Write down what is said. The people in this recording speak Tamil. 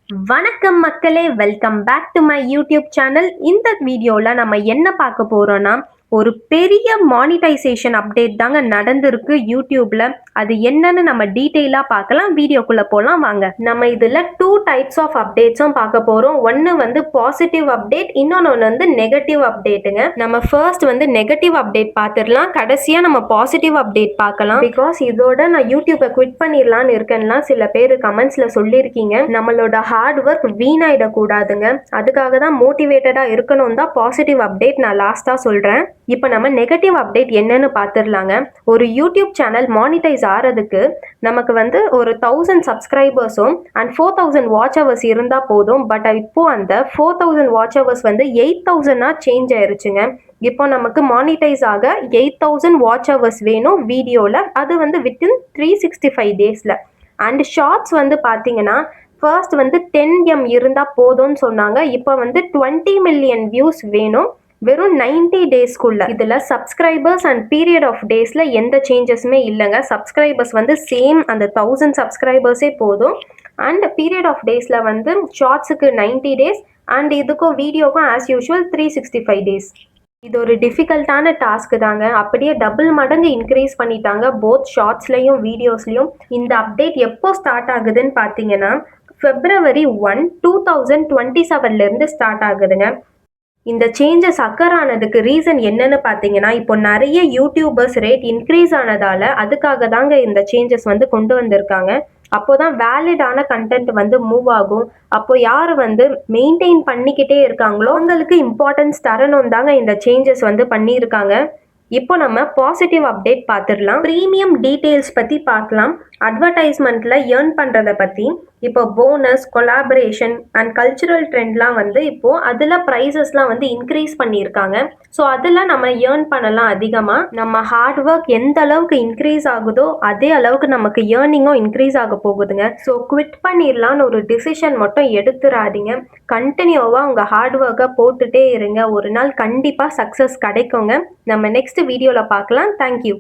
வணக்கம் மக்களே, welcome back to my YouTube channel. இந்த வீடியோவில் நம்ம என்ன பார்க்க போகிறோன்னா, ஒரு பெரிய மானிட்டைசேஷன் அப்டேட் தாங்க நடந்திருக்கு யூடியூப்ல. அது என்னன்னு நம்ம டீட்டெயிலாக பார்க்கலாம். வீடியோக்குள்ளே போகலாம் வாங்க. நம்ம இதில் 2 டைப்ஸ் ஆஃப் அப்டேட்ஸும் பார்க்க போகிறோம். ஒன்று வந்து பாசிட்டிவ் அப்டேட், இன்னொன்று வந்து நெகட்டிவ் அப்டேட்டுங்க. நம்ம ஃபர்ஸ்ட் வந்து நெகட்டிவ் அப்டேட் பார்த்துடலாம், கடைசியாக நம்ம பாசிட்டிவ் அப்டேட் பார்க்கலாம். பிகாஸ் இதோட நான் யூடியூப்பை குவிட் பண்ணிடலான்னு இருக்கேன்னா சில பேர் கமெண்ட்ஸில் சொல்லியிருக்கீங்க. நம்மளோட ஹார்ட் ஒர்க் வீணாயிடக்கூடாதுங்க, அதுக்காக தான் மோட்டிவேட்டடாக இருக்கணும் தான் பாசிட்டிவ் அப்டேட் நான் லாஸ்ட்டாக சொல்கிறேன். இப்போ நம்ம நெகட்டிவ் அப்டேட் என்னன்னு பார்த்துடலாங்க. ஒரு யூடியூப் சேனல் மானிட்டைஸ் ஆகிறதுக்கு நமக்கு வந்து ஒரு 1000 சப்ஸ்கிரைபர்ஸும் அண்ட் 4000 வாட்ச் ஹவர்ஸ் இருந்தால் போதும். பட் இப்போ அந்த 4000 வாட்ச் ஹவர்ஸ் வந்து 8000 சேஞ்ச் ஆயிருச்சுங்க. இப்போ நமக்கு மானிட்டைஸ் ஆக 8000 வாட்ச் ஹவர்ஸ் வேணும் வீடியோவில். அது வந்து வித்தின் 365 டேஸில். அண்ட் ஷார்ட்ஸ் வந்து பார்த்தீங்கன்னா ஃபர்ஸ்ட் வந்து 10M இருந்தால் போதும்னு சொன்னாங்க. இப்போ வந்து 20 மில்லியன் வியூஸ் வேணும் வெறும் 90 டேஸ்க்குள்ள. இதில் சப்ஸ்கிரைபர்ஸ் அண்ட் பீரியட் ஆஃப் டேஸில் எந்த சேஞ்சஸுமே இல்லைங்க. சப்ஸ்கிரைபர்ஸ் வந்து சேம், அந்த 1000 சப்ஸ்கிரைபர்ஸே போதும். அண்ட் பீரியட் ஆஃப் டேஸில் வந்து ஷார்ட்ஸுக்கு 90 டேஸ் அண்ட் இதுக்கும் வீடியோக்கும் ஆஸ் யூஷுவல் 365 டேஸ். இது ஒரு டிஃபிகல்ட்டான டாஸ்க்கு தாங்க. அப்படியே டபுள் மடங்கு இன்க்ரீஸ் பண்ணிட்டாங்க போத் ஷார்ட்ஸ்லையும் வீடியோஸ்லையும். இந்த அப்டேட் எப்போ ஸ்டார்ட் ஆகுதுன்னு பார்த்தீங்கன்னா February 1, 2027 ஸ்டார்ட் ஆகுதுங்க. இந்த சேஞ்சஸ் அக்கர் ஆனதுக்கு ரீசன் என்னன்னு பார்த்தீங்கன்னா, இப்போ நிறைய யூடியூபர்ஸ் ரேட் இன்க்ரீஸ் ஆனதால அதுக்காக தாங்க இந்த சேஞ்சஸ் வந்து கொண்டு வந்திருக்காங்க. அப்போதான் வேலிடான கண்டென்ட் வந்து மூவ் ஆகும். அப்போ யார் வந்து மெயின்டைன் பண்ணிக்கிட்டே இருக்காங்களோ அவங்களுக்கு இம்பார்ட்டன்ஸ் தரணும் தாங்க இந்த சேஞ்சஸ் வந்து பண்ணியிருக்காங்க. இப்போ நம்ம பாசிட்டிவ் அப்டேட் பார்த்துடலாம். ப்ரீமியம் டீட்டெயில்ஸ் பற்றி பார்க்கலாம். அட்வர்டைஸ்மெண்ட்டில் ஏர்ன் பண்ணுறதை பற்றி. இப்போ போனஸ், கொலாபரேஷன் அண்ட் கல்ச்சுரல் ட்ரெண்ட்லாம் வந்து இப்போது அதில் ப்ரைஸஸ்லாம் வந்து இன்க்ரீஸ் பண்ணியிருக்காங்க. ஸோ அதில் நம்ம ஏர்ன் பண்ணலாம் அதிகமாக. நம்ம ஹார்ட் ஒர்க் எந்த அளவுக்கு இன்க்ரீஸ் ஆகுதோ அதே அளவுக்கு நமக்கு ஏர்னிங்கும் இன்க்ரீஸ் ஆக போகுதுங்க. ஸோ குவிட் பண்ணிடலான்னு ஒரு டிசிஷன் மட்டும் எடுத்துடாதீங்க. கண்டினியூவாக உங்கள் ஹார்ட் ஒர்க்கை போட்டுகிட்டே இருங்க. ஒரு நாள் கண்டிப்பாக சக்ஸஸ் கிடைக்குங்க. நம்ம நெக்ஸ்ட் வீடியோவில் பார்க்கலாம். தேங்க்யூ.